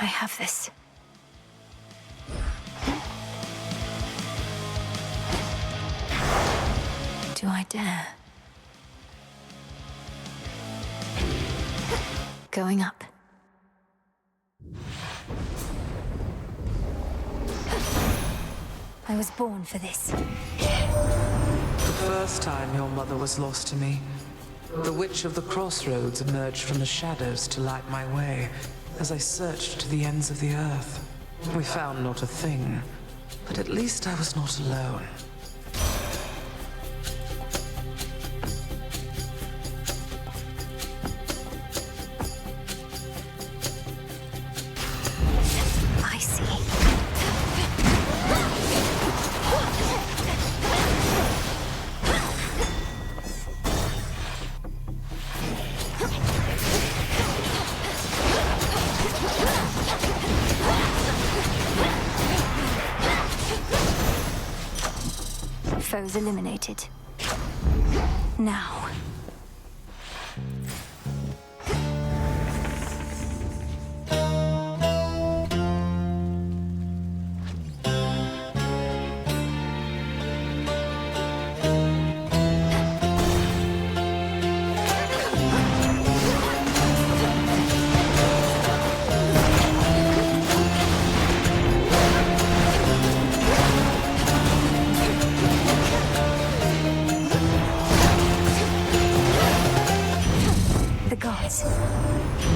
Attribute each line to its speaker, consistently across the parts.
Speaker 1: I have this. Do I dare? Going up. I was born for this.
Speaker 2: The first time your mother was lost to me, the Witch of the Crossroads emerged from the shadows to light my way as I searched to the ends of the earth. We found not a thing, but at least I was not alone.
Speaker 1: I see. Foes eliminated. Now.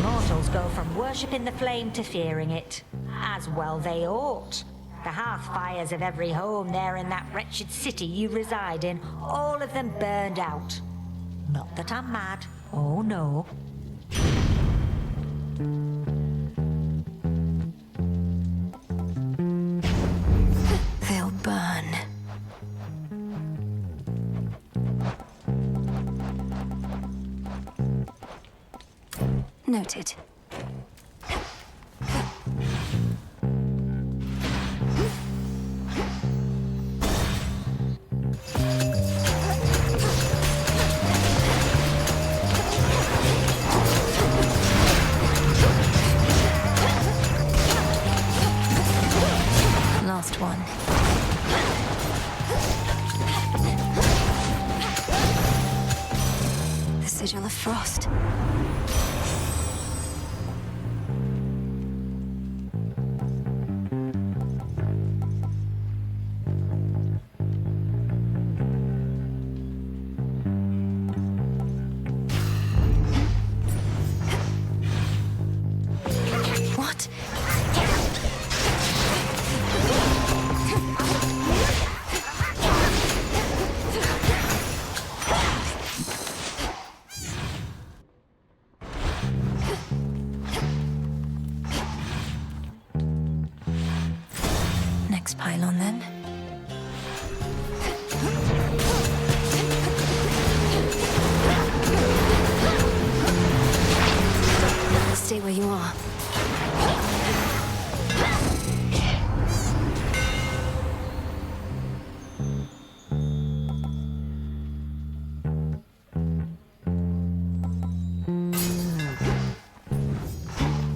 Speaker 3: Mortals go from worshipping the flame to fearing it. As well they ought. The hearth fires of every home there in that wretched city you reside in, all of them burned out. Not that I'm mad. Oh no.
Speaker 1: They'll burn. Noted. Last one. The sigil of frost. What? Next pylon, then. Stay where you are.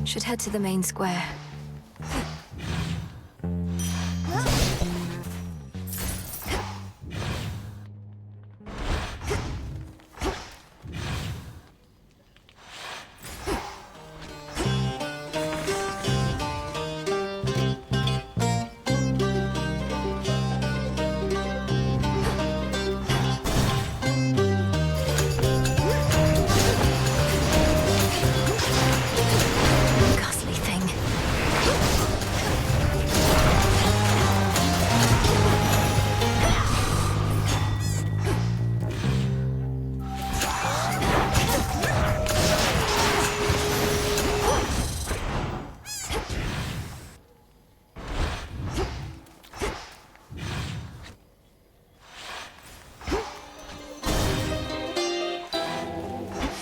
Speaker 1: Should head to the main square. Ghastly thing.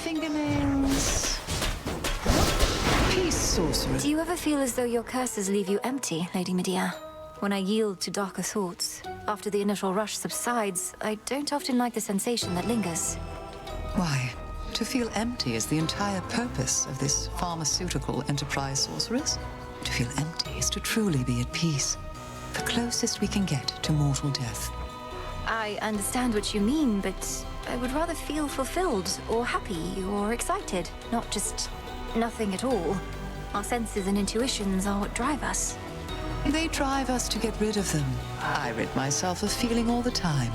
Speaker 4: Fingernails. Peace, sorcerer.
Speaker 1: Do you ever feel as though your curses leave you empty, Lady Medea? When I yield to darker thoughts, after the initial rush subsides, I don't often like the sensation that lingers.
Speaker 4: Why? To feel empty is the entire purpose of this pharmaceutical enterprise, sorceress. To feel empty is to truly be at peace. The closest we can get to mortal death.
Speaker 1: I understand what you mean, but I would rather feel fulfilled or happy or excited, not just nothing at all. Our senses and intuitions are what drive us.
Speaker 4: They drive us to get rid of them. I rid myself of feeling all the time.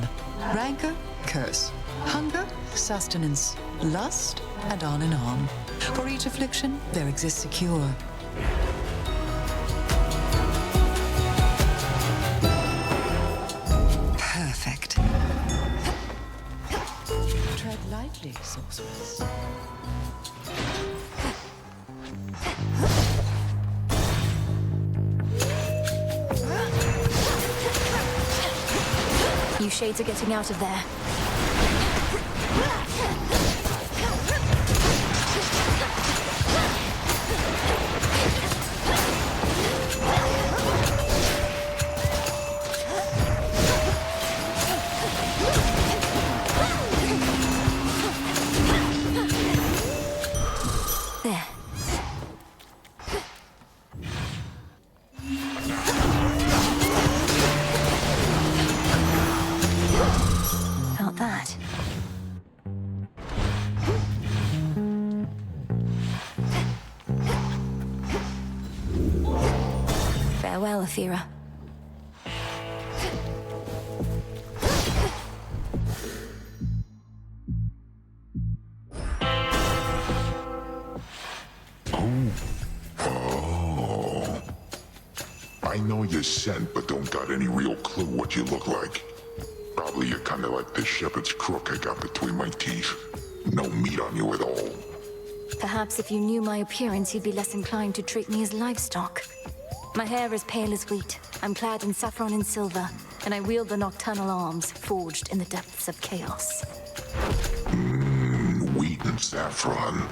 Speaker 4: Rancor, curse. Hunger, sustenance. Lust, and on and on. For each affliction, there exists a cure. Perfect. Tread lightly, sorceress.
Speaker 1: You shades are getting out of there. There. Felt that. Farewell, Athera.
Speaker 5: I know you're sent, but don't got any real clue what you look like. Probably you're kinda like this shepherd's crook I got between my teeth. No meat on you at all.
Speaker 1: Perhaps if you knew my appearance, you'd be less inclined to treat me as livestock. My hair is pale as wheat. I'm clad in saffron and silver, and I wield the nocturnal arms forged in the depths of chaos.
Speaker 5: Wheat and saffron.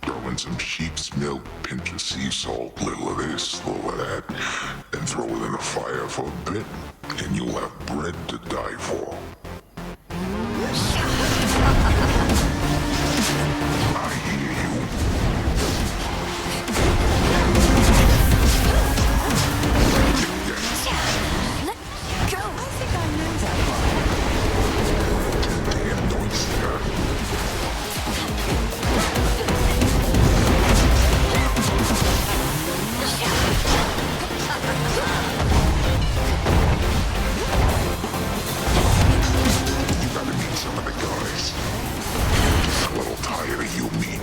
Speaker 5: Throw in some sheep's milk, pinch of sea salt, little of this, little of that, and throw it in the fire for a bit, and you'll have bread to die for. I hear you.
Speaker 1: Let go!
Speaker 4: I think I know that one.
Speaker 5: Damn noise there. You gotta meet some of the guys. Just a little tired of you mean.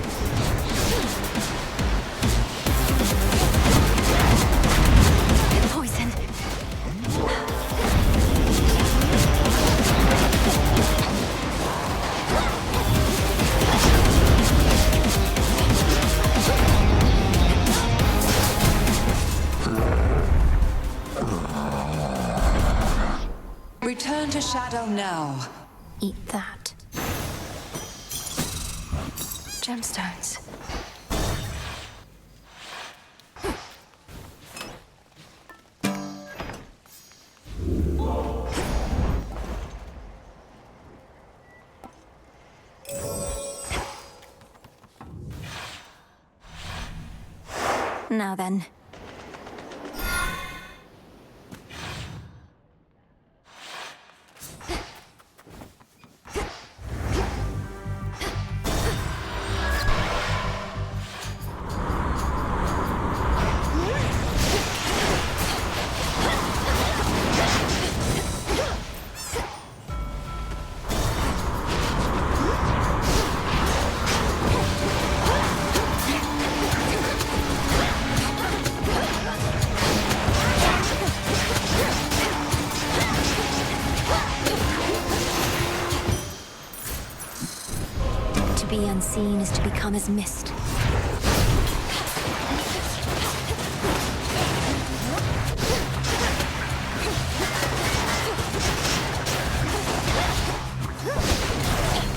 Speaker 1: Poison.
Speaker 4: Return to shadow now.
Speaker 1: Eat that. Gemstones. Now then. To be unseen is to become as mist.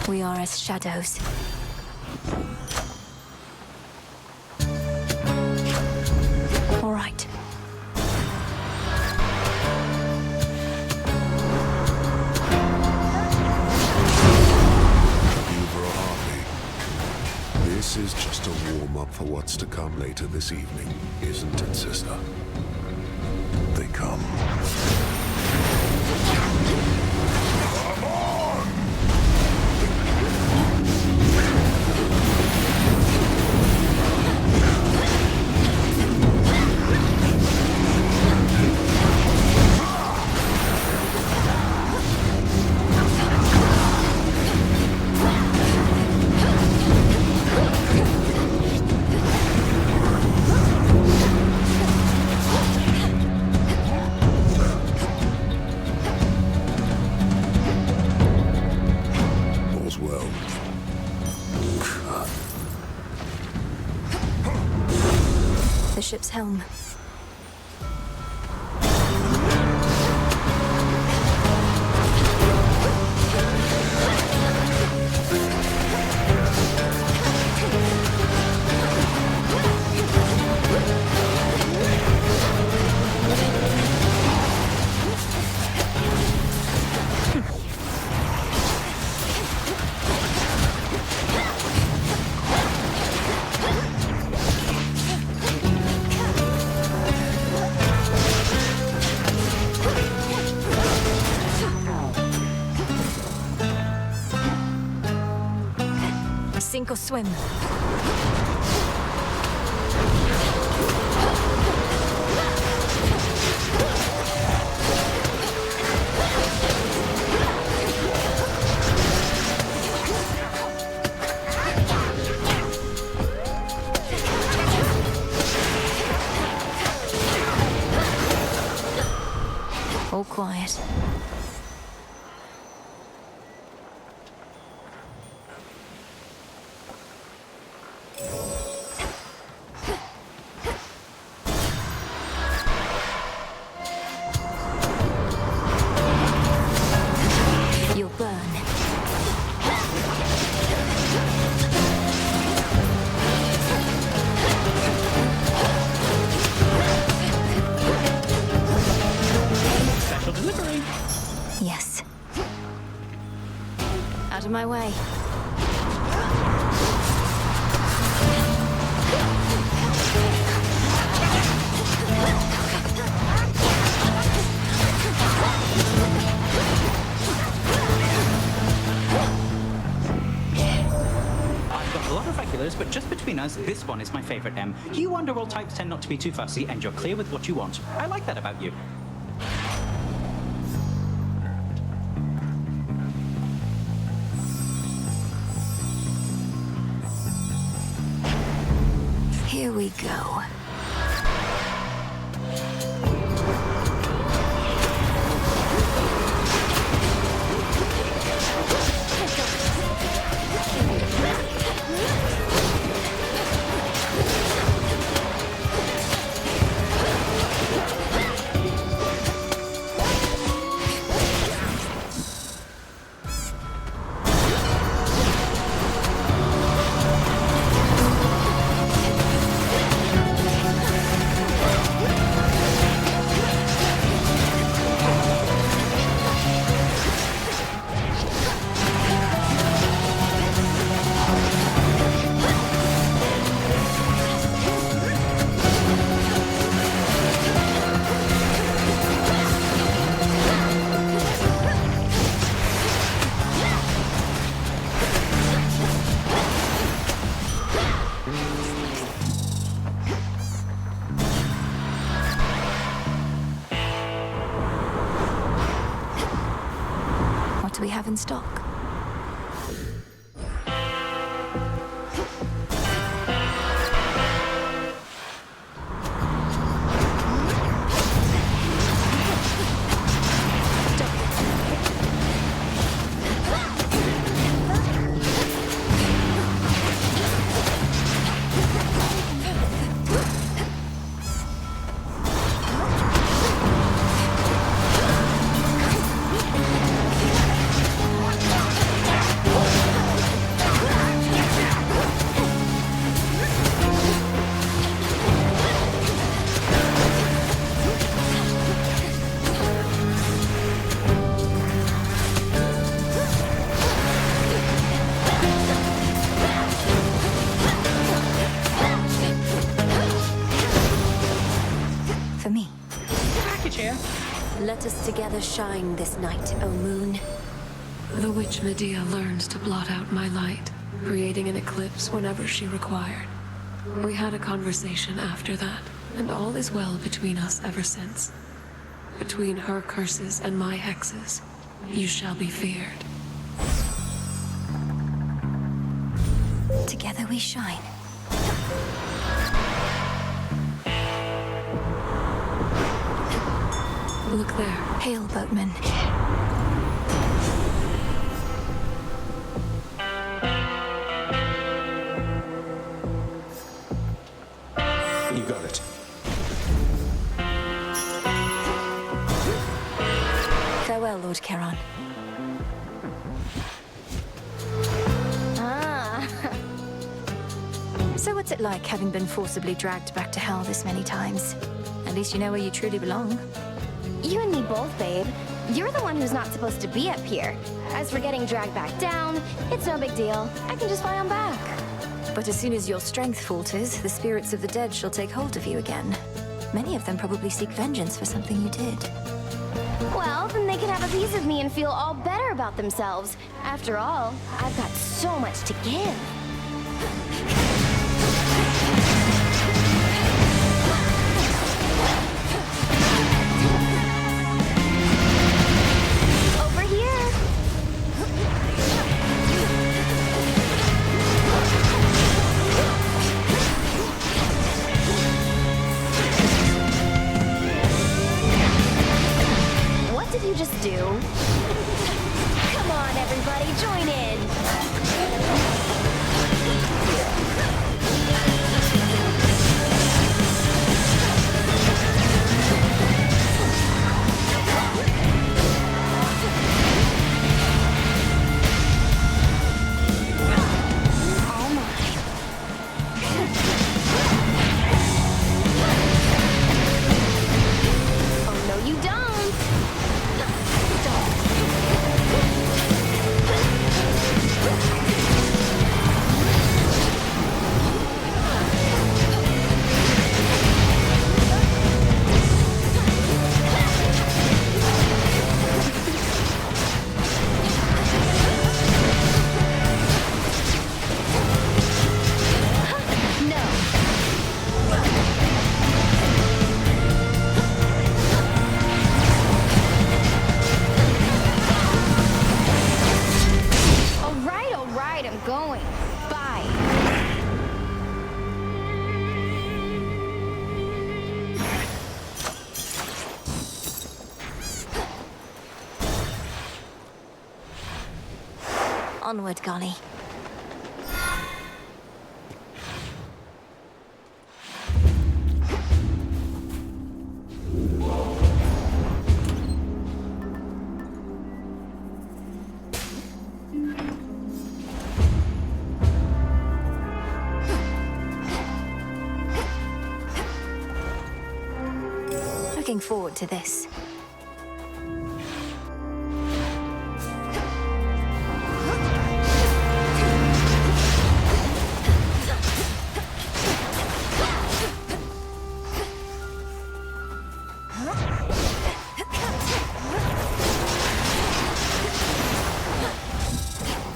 Speaker 1: We are as shadows. All right.
Speaker 6: This is just a warm-up for for what's to come later this evening, isn't it, sister? They come.
Speaker 1: Ship's helm. Sink or swim. All quiet. Out of my way.
Speaker 7: I've got a lot of regulars, but just between us, this one is my favorite, Em. You underworld types tend not to be too fussy, and you're clear with what you want. I like that about you.
Speaker 1: Here we go. What do we have in stock? Let us together shine this night, O moon.
Speaker 8: The witch Medea learned to blot out my light, creating an eclipse whenever she required. We had a conversation after that, and all is well between us ever since. Between her curses and my hexes, you shall be feared.
Speaker 1: Together we shine.
Speaker 8: Look there.
Speaker 1: Hail, boatman.
Speaker 6: You got it.
Speaker 1: Farewell, Lord Charon. Ah. So what's it like having been forcibly dragged back to hell this many times? At least you know where you truly belong.
Speaker 9: You and me both, babe. You're the one who's not supposed to be up here. As for getting dragged back down, it's no big deal. I can just fly on back.
Speaker 1: But as soon as your strength falters, the spirits of the dead shall take hold of you again. Many of them probably seek vengeance for something you did.
Speaker 9: Well, then they can have a piece of me and feel all better about themselves. After all, I've got so much to give. Over here. What did you just do? Come on, everybody, join in. All mine. Oh, no, you don't. All right, I'm going. Bye.
Speaker 1: Onward, Golly. Looking forward to this.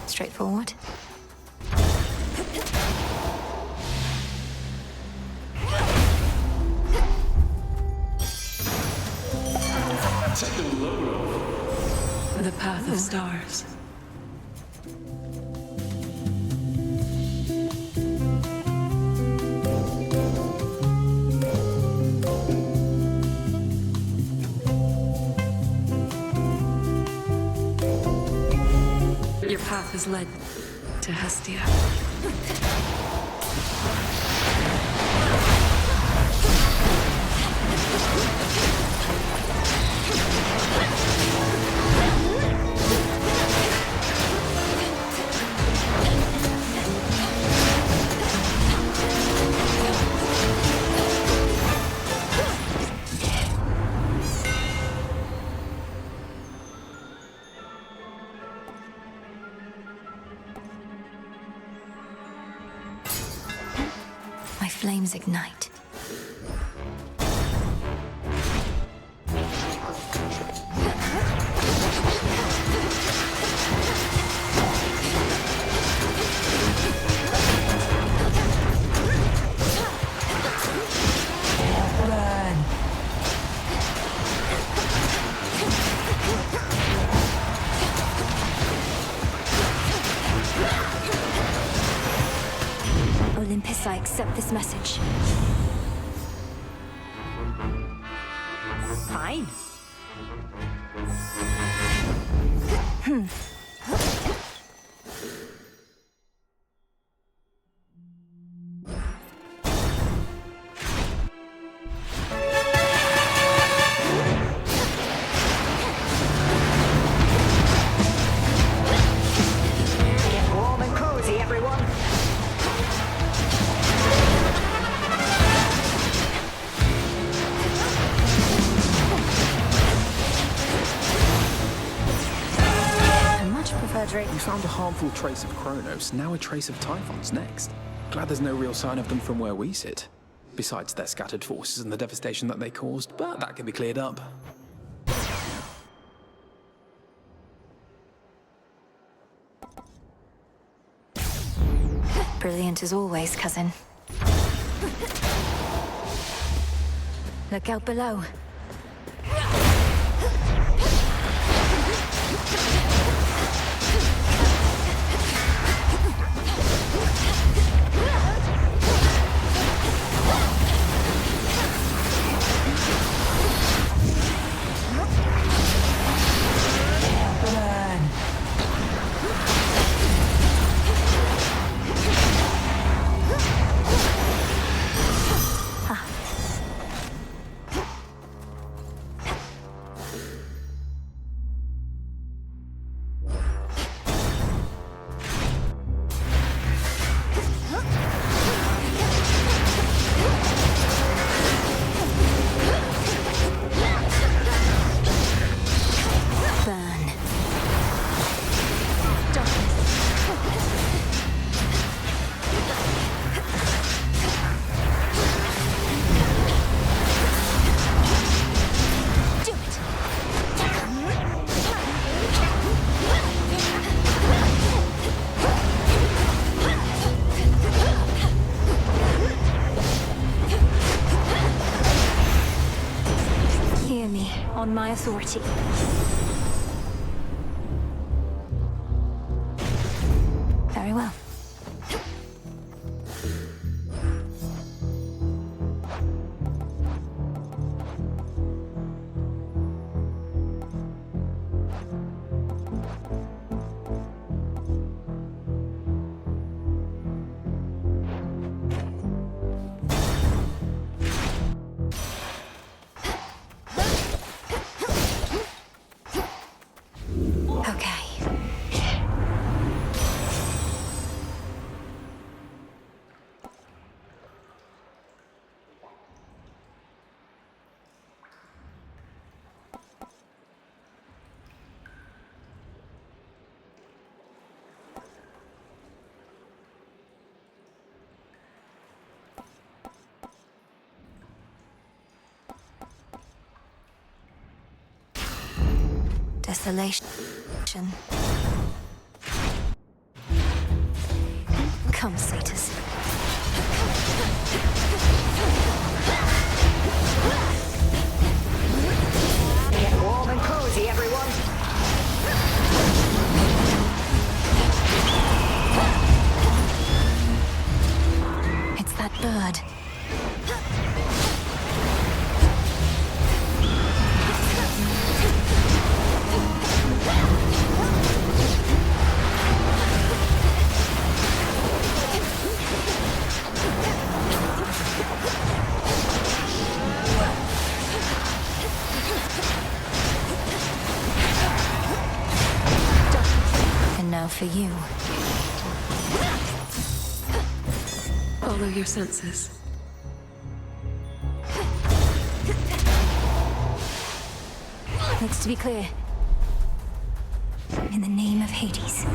Speaker 1: Straightforward.
Speaker 8: The path of stars. Your path has led to Hestia.
Speaker 1: My flames ignite. accept this message.
Speaker 3: Fine. Get warm and cozy, everyone.
Speaker 1: I much prefer Drake.
Speaker 10: You found a harmful trace of Kronos, now a trace of Typhon's next. Glad there's no real sign of them from where we sit. Besides their scattered forces and the devastation that they caused, but that can be cleared up.
Speaker 1: Brilliant as always, cousin. Look out below. On my authority. Very well. Desolation. Come, satyrs.
Speaker 3: Get warm and cozy, everyone.
Speaker 1: It's that bird. And now for you.
Speaker 8: Follow your senses.
Speaker 1: Looks to be clear. In the name of Hades.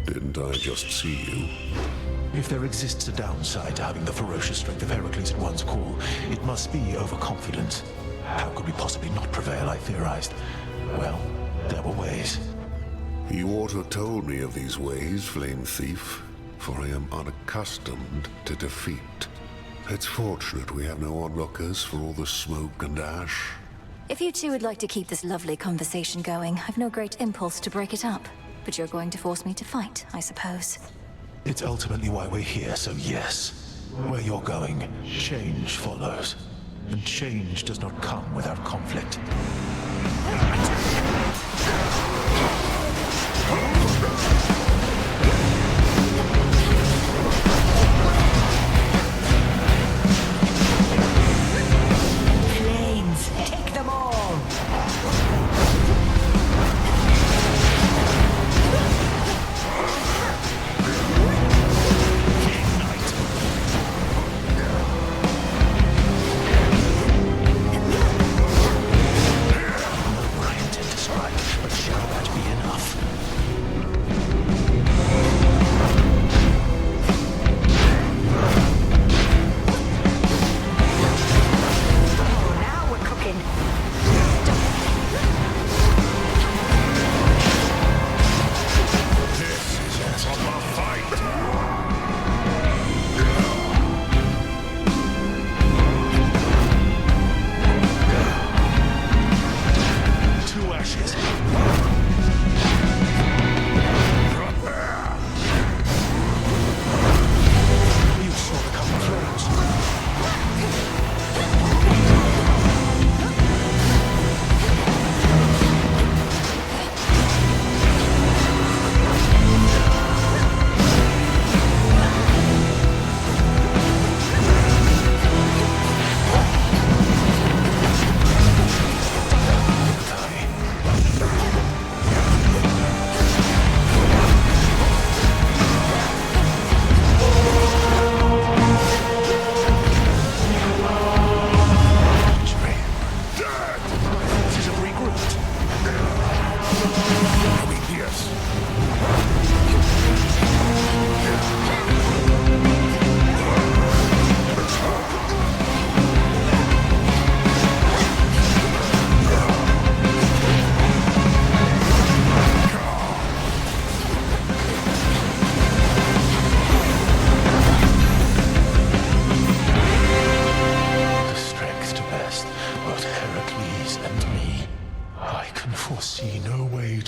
Speaker 6: Didn't I just see you?
Speaker 11: If there exists a downside to having the ferocious strength of Heracles at one's call, it must be overconfidence. How could we possibly not prevail, I theorized. Well, there were ways.
Speaker 6: You ought to have told me of these ways, Flame Thief, for I am unaccustomed to defeat. It's fortunate we have no onlookers for all the smoke and ash.
Speaker 1: If you two would like to keep this lovely conversation going, I've no great impulse to break it up. But you're going to force me to fight, I suppose.
Speaker 11: It's ultimately why we're here, so yes. Where you're going, change follows. And change does not come without conflict.
Speaker 3: Flames, take them all!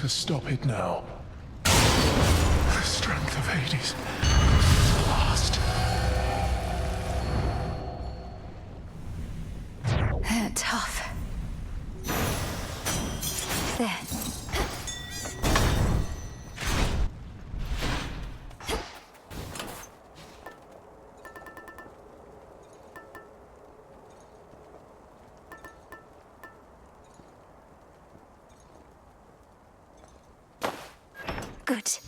Speaker 11: Stop it now. The strength of Hades. Lost.
Speaker 1: Tough. There. Good.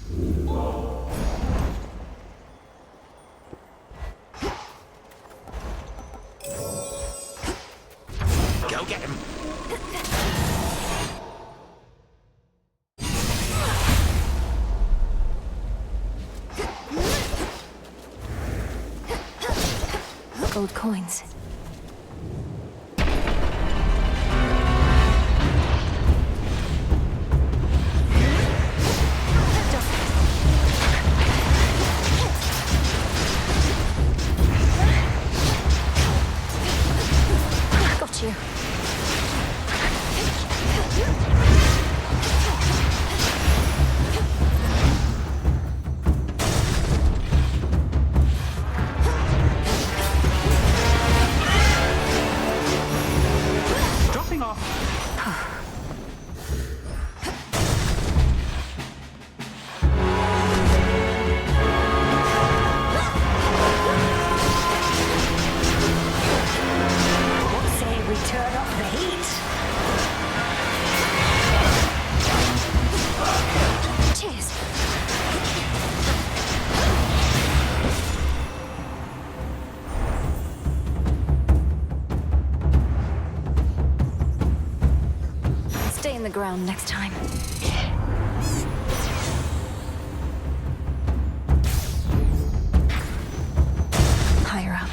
Speaker 11: Go get him.
Speaker 1: Gold coins. The ground next time. Higher up.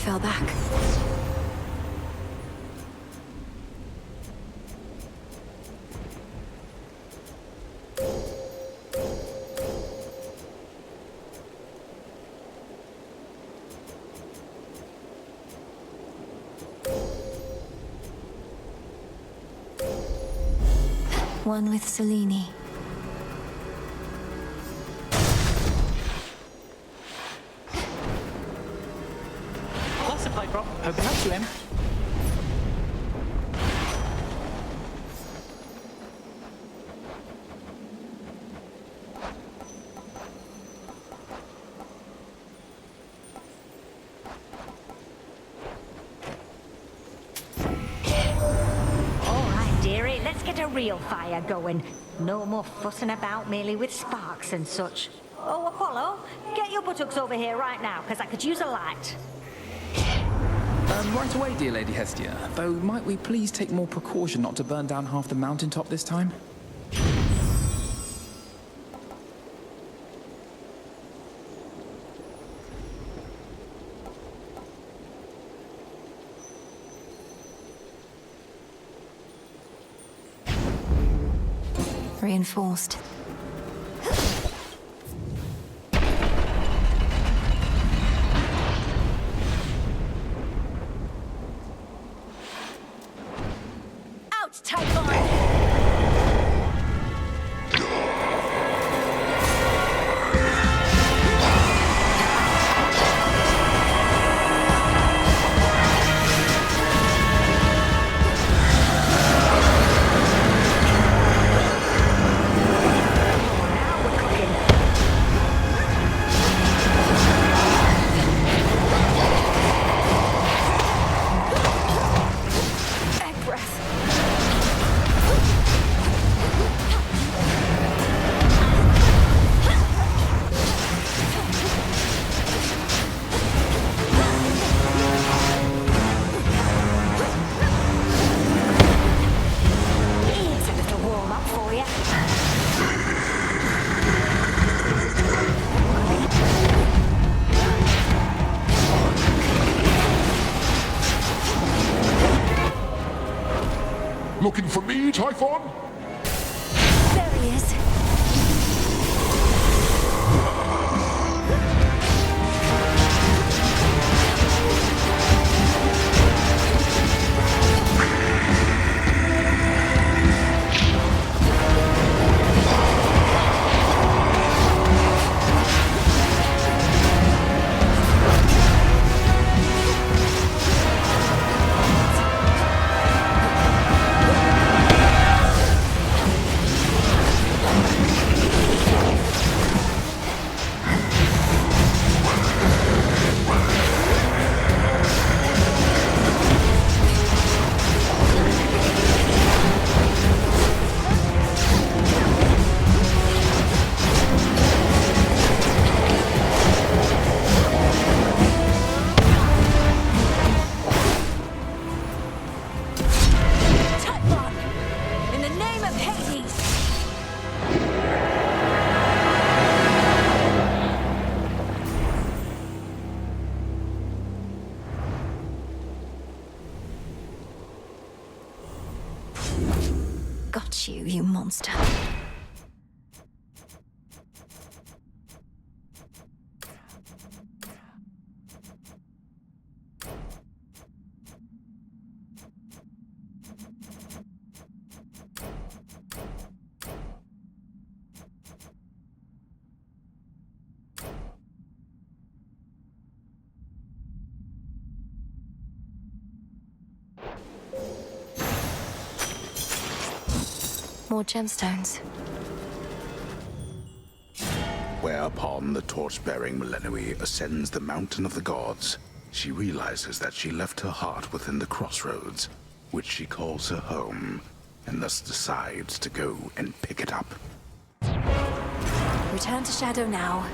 Speaker 1: fell back. One with Selene.
Speaker 7: Plus supply drop. Hope it helps you, Em.
Speaker 3: Real fire going. No more fussing about merely with sparks and such. Oh, Apollo, get your buttocks over here right now, because I could use a light.
Speaker 10: Right away, dear Lady Hestia. Though, might we please take more precaution not to burn down half the mountaintop this time?
Speaker 1: Reinforced.
Speaker 3: Out, Typhon!
Speaker 5: Looking for me, Typhon?
Speaker 1: There he is. Got you, you monster. More gemstones.
Speaker 12: Whereupon the torch-bearing Millenoi ascends the Mountain of the Gods, she realizes that she left her heart within the crossroads, which she calls her home, and thus decides to go and pick it up.
Speaker 1: Return to Shadow now,